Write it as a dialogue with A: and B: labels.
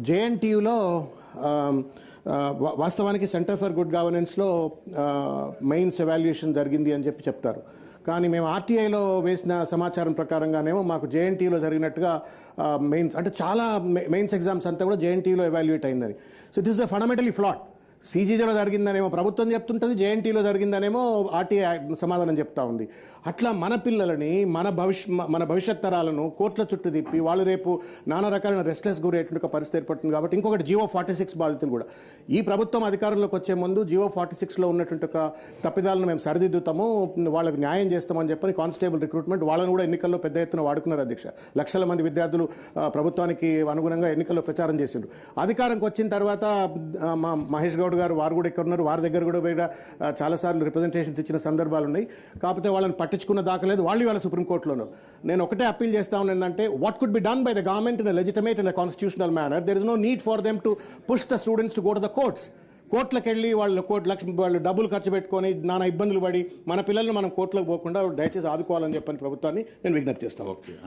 A: జేఎన్టీయూలో వాస్తవానికి Centre for Good గవర్నెన్స్లో mains evaluation జరిగింది అని చెప్తారు. కానీ మేము ఆర్టీఐలో వేసిన సమాచారం ప్రకారంగానేమో మాకు జేఎన్టీయూలో జరిగినట్టుగా మెయిన్స్ అంటే చాలా మెయిన్స్ ఎగ్జామ్స్ అంతా కూడా జేఎన్టీయూలో ఎవాల్యుయేట్ అయిందని. So this is a fundamentally flat. సీజీజీలో జరిగిందనేమో ప్రభుత్వం చెప్తుంటుంది, జేఎన్టీలో జరిగిందనేమో ఆర్టీఐ సమాధానం చెప్తా ఉంది. అట్లా మన పిల్లలని మన భవిష్యత్ తరాలను కోర్టుల చుట్టూ తిప్పి వాళ్ళు రేపు నానా రకాలైన రెస్ట్లెస్ గురయ్యేటువంటి ఒక పరిస్థితి ఏర్పడుతుంది. కాబట్టి ఇంకొకటి జీవో 46 బాధితులు కూడా ఈ ప్రభుత్వం అధికారంలోకి వచ్చే ముందు జీవో 46లో ఉన్నటువంటి ఒక తప్పిదాలను మేము సరిదిద్దుతాము, వాళ్ళకు న్యాయం చేస్తామని చెప్పని కానిస్టేబుల్ రిక్రూట్మెంట్ వాళ్ళని కూడా ఎన్నికల్లో పెద్ద ఎత్తున వాడుకున్నారు. అధ్యక్ష, లక్షల మంది విద్యార్థులు ప్రభుత్వానికి అనుగుణంగా ఎన్నికల్లో ప్రచారం చేసిండ్రు. అధికారంకి వచ్చిన తర్వాత మా మహేష్ గౌడ్ గారు వారు కూడా ఇక్కడ ఉన్నారు, వారి దగ్గర కూడా బయట చాలాసార్లు రిప్రజెంటేషన్స్ ఇచ్చిన సందర్భాలు ఉన్నాయి. కాకపోతే వాళ్ళని పట్టించుకున్న దాఖలేదు. వాళ్ళు వాళ్ళ సుప్రీంకోర్టులో ఉన్నారు. నేను ఒకటే అప్పీల్ చేస్తా ఉన్నాను ఏంటంటే, what could be done by the government in legitimate in constitutional manner. There is no need for them to push the students to go to the courts. కోర్టులకు వెళ్ళి వాళ్ళు డబ్బులు ఖర్చు పెట్టుకొని నానా ఇబ్బందులు పడి మన పిల్లల్ని మనం కోర్టులకు పోకుండా దయచేసి ఆదుకోవాలని చెప్పని ప్రభుత్వాన్ని నేను విజ్ఞప్తి చేస్తాను.